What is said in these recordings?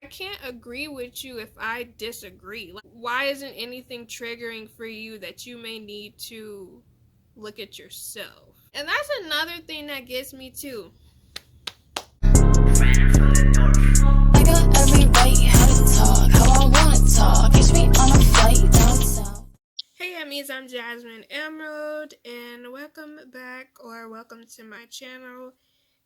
can't agree with you if I disagree. Like, why isn't anything triggering for you that you may need to look at yourself? And that's another thing that gets me too. I got every right how to talk, how I wanna talk. Catch me on a flight down south. Hey Emmys, I'm Jasmine Emerald, and welcome back or welcome to my channel.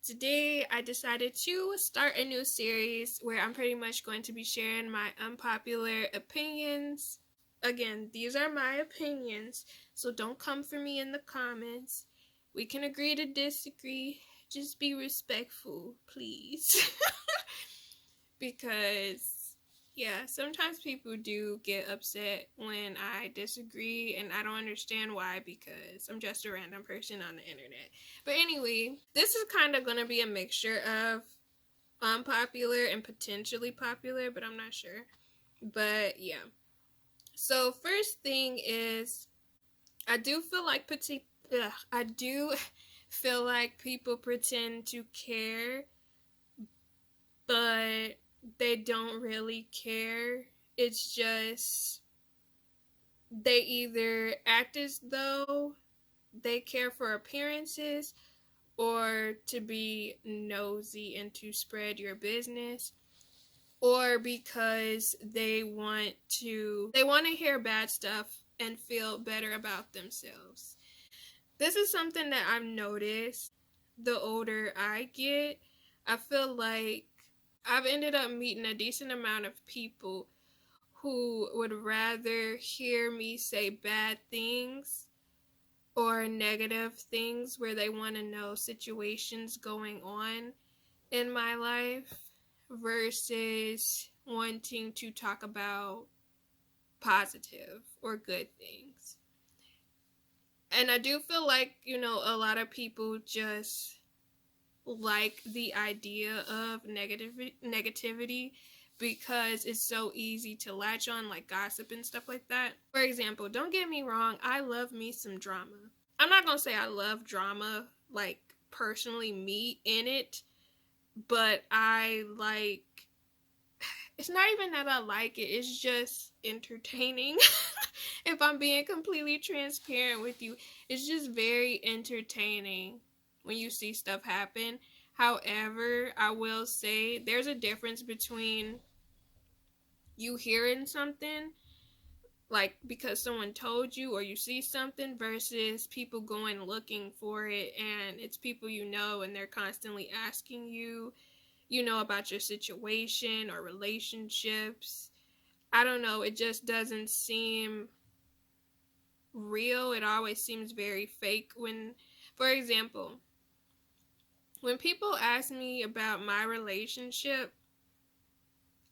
Today I decided to start a new series where I'm pretty much going to be sharing my unpopular opinions. Again, these are my opinions, so don't come for me in the comments. We can agree to disagree. Just be respectful, please. Because, yeah, sometimes people do get upset when I disagree, and I don't understand why, because I'm just a random person on the internet. But anyway, this is kind of going to be a mixture of unpopular and potentially popular, but I'm not sure. But yeah. So first thing is, I do feel like people pretend to care, but they don't really care. It's just they either act as though they care for appearances or to be nosy and to spread your business, or because they want to hear bad stuff and feel better about themselves. This is something that I've noticed the older I get. I feel like I've ended up meeting a decent amount of people who would rather hear me say bad things or negative things where they want to know situations going on in my life versus wanting to talk about positive or good things. And I do feel like, a lot of people just like the idea of negativity because it's so easy to latch on, like gossip and stuff like that. For example, don't get me wrong, I love me some drama. I'm not gonna say I love drama, like personally me in it, but it's not even that I like it, it's just entertaining. If I'm being completely transparent with you, it's just very entertaining when you see stuff happen. However, I will say there's a difference between you hearing something, like because someone told you, or you see something, versus people going looking for it, and it's people and they're constantly asking you, about your situation or relationships. I don't know, it just doesn't seem real. It always seems very fake for example, when people ask me about my relationship,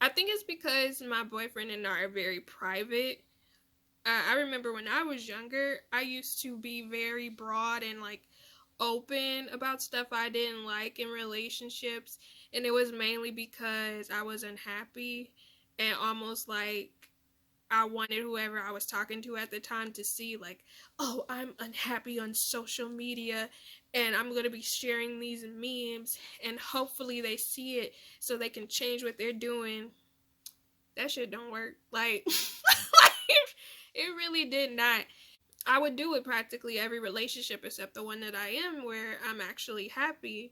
I think it's because my boyfriend and I are very private. I remember when I was younger, I used to be very broad and like open about stuff I didn't like in relationships, and it was mainly because I was unhappy and almost like I wanted whoever I was talking to at the time to see, like, oh, I'm unhappy on social media and I'm going to be sharing these memes and hopefully they see it so they can change what they're doing. That shit don't work. Like, it really did not. I would do it practically every relationship except the one that I am, where I'm actually happy.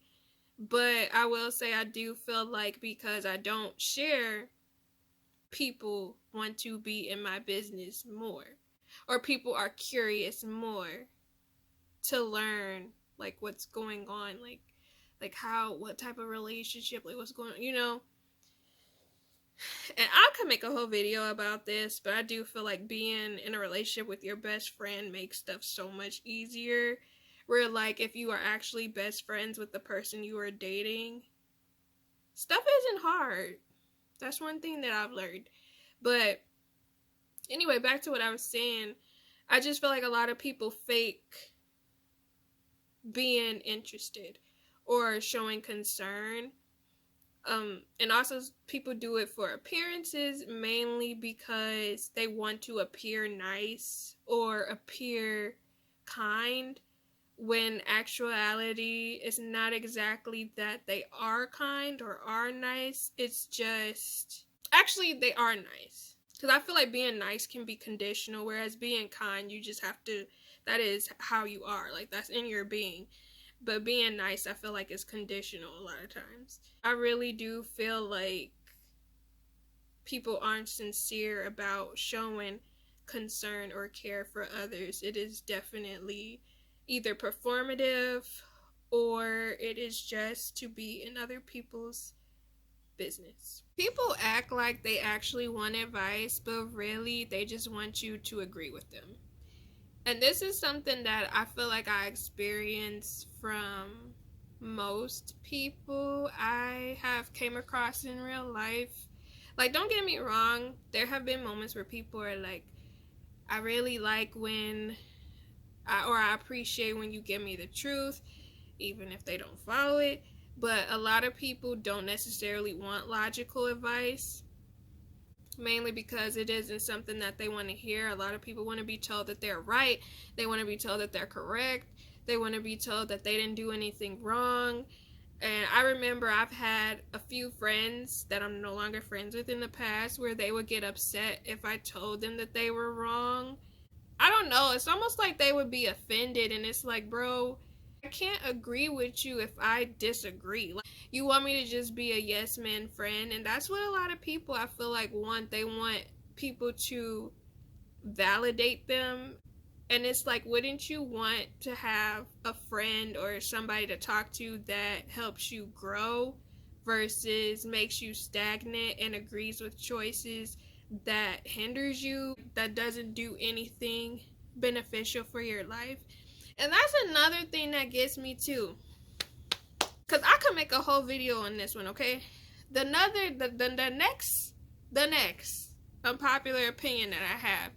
But I will say I do feel like because I don't share, people want to be in my business more, or people are curious more to learn like what's going on, like how, what type of relationship, like what's going on. And I could make a whole video about this, but I do feel like being in a relationship with your best friend makes stuff so much easier, where like if you are actually best friends with the person you are dating, stuff isn't hard. That's one thing that I've learned. But anyway, back to what I was saying. I just feel like a lot of people fake being interested or showing concern. And also people do it for appearances, mainly because they want to appear nice or appear kind, when actuality is not exactly that they are kind or are nice. It's just Actually, they are nice. Because I feel like being nice can be conditional, whereas being kind, you just have to, that is how you are. Like, that's in your being. But being nice, I feel like is conditional a lot of times. I really do feel like people aren't sincere about showing concern or care for others. It is definitely either performative or it is just to be in other people's business. People act like they actually want advice, but really they just want you to agree with them. And this is something that I feel like I experience from most people I have came across in real life. Like, don't get me wrong, there have been moments where people are like, I really like when I appreciate when you give me the truth, even if they don't follow it. But a lot of people don't necessarily want logical advice, mainly because it isn't something that they want to hear. A lot of people want to be told that they're right, they want to be told that they're correct, they want to be told that they didn't do anything wrong. And I remember I've had a few friends that I'm no longer friends with in the past where they would get upset if I told them that they were wrong. I don't know, it's almost like they would be offended, and it's like, bro, I can't agree with you if I disagree. Like, you want me to just be a yes man friend, and that's what a lot of people I feel like want. They want people to validate them. And it's like, wouldn't you want to have a friend or somebody to talk to that helps you grow versus makes you stagnant and agrees with choices that hinders you, that doesn't do anything beneficial for your life? And that's another thing that gets me too. Cause I could make a whole video on this one, okay? The next unpopular opinion that I have.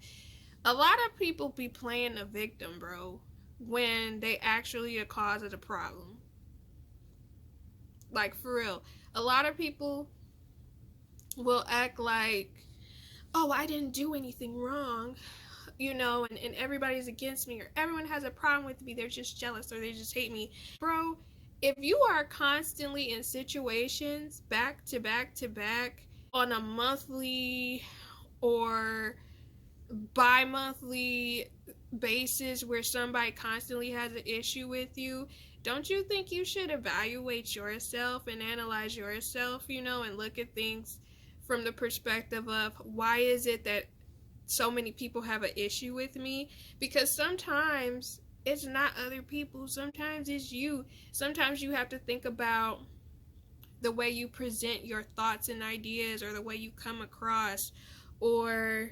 A lot of people be playing the victim, bro, when they actually the cause of the problem. Like, for real. A lot of people will act like, oh, I didn't do anything wrong, and everybody's against me, or everyone has a problem with me. They're just jealous or they just hate me. Bro, if you are constantly in situations back to back to back on a monthly or bi-monthly basis where somebody constantly has an issue with you, don't you think you should evaluate yourself and analyze yourself, and look at things from the perspective of, why is it that so many people have an issue with me? Because sometimes it's not other people, sometimes it's you. Sometimes you have to think about the way you present your thoughts and ideas, or the way you come across, or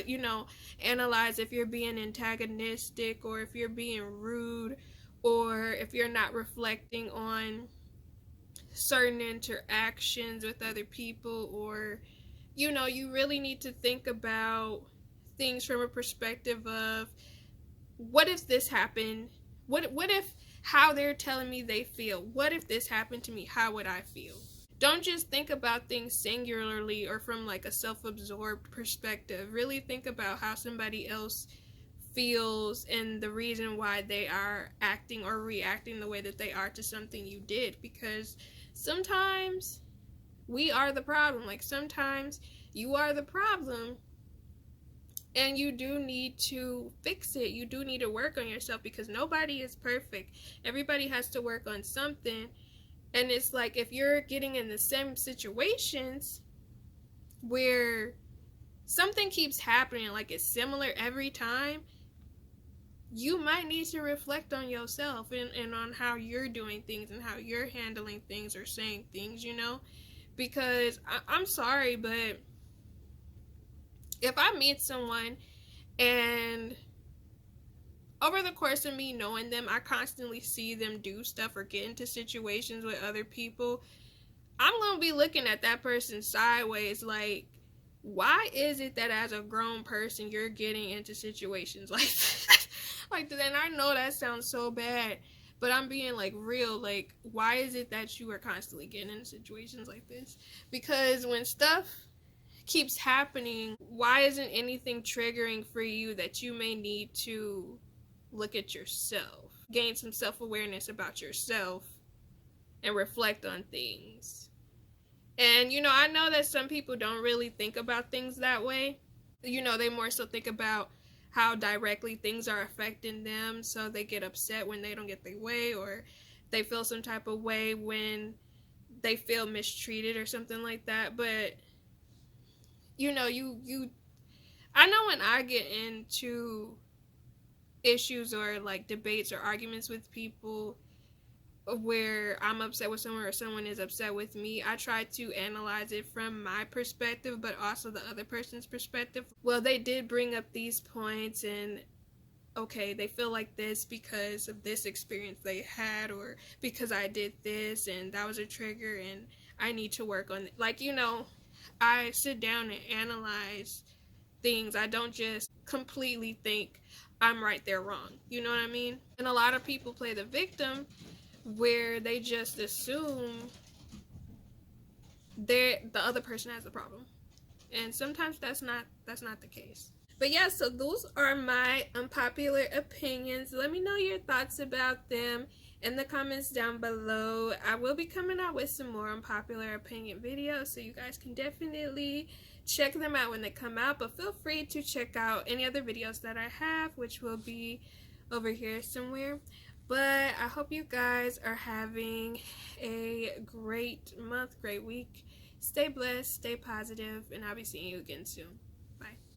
you know, analyze if you're being antagonistic, or if you're being rude, or if you're not reflecting on certain interactions with other people, or you really need to think about things from a perspective of, what if this happened? What if how they're telling me they feel? What if this happened to me? How would I feel? Don't just think about things singularly or from like a self-absorbed perspective. Really think about how somebody else feels and the reason why they are acting or reacting the way that they are to something you did, because sometimes we are the problem. Like, sometimes you are the problem, and you do need to fix it. You do need to work on yourself, because nobody is perfect. Everybody has to work on something. And it's like, if you're getting in the same situations where something keeps happening, like it's similar every time, you might need to reflect on yourself and on how you're doing things and how you're handling things or saying things, because I'm sorry, but if I meet someone and over the course of me knowing them, I constantly see them do stuff or get into situations with other people, I'm going to be looking at that person sideways like, why is it that as a grown person you're getting into situations like that? Like, and I know that sounds so bad, but I'm being like real. Like, why is it that you are constantly getting into situations like this? Because when stuff keeps happening, why isn't anything triggering for you that you may need to look at yourself, gain some self-awareness about yourself, and reflect on things? And, I know that some people don't really think about things that way. They more so think about how directly things are affecting them. So they get upset when they don't get their way, or they feel some type of way when they feel mistreated or something like that. But, I know when I get into issues or like debates or arguments with people where I'm upset with someone or someone is upset with me, I try to analyze it from my perspective, but also the other person's perspective. Well, they did bring up these points, and okay, they feel like this because of this experience they had, or because I did this and that was a trigger, and I need to work on it. Like, I sit down and analyze things. I don't just completely think I'm right, they're wrong. You know what I mean? And a lot of people play the victim where they just assume the other person has the problem, and sometimes that's not the case. But yeah, so those are my unpopular opinions. Let me know your thoughts about them in the comments down below. I will be coming out with some more unpopular opinion videos, so you guys can definitely check them out when they come out. But feel free to check out any other videos that I have, which will be over here somewhere. But I hope you guys are having a great month, great week. Stay blessed, stay positive, and I'll be seeing you again soon.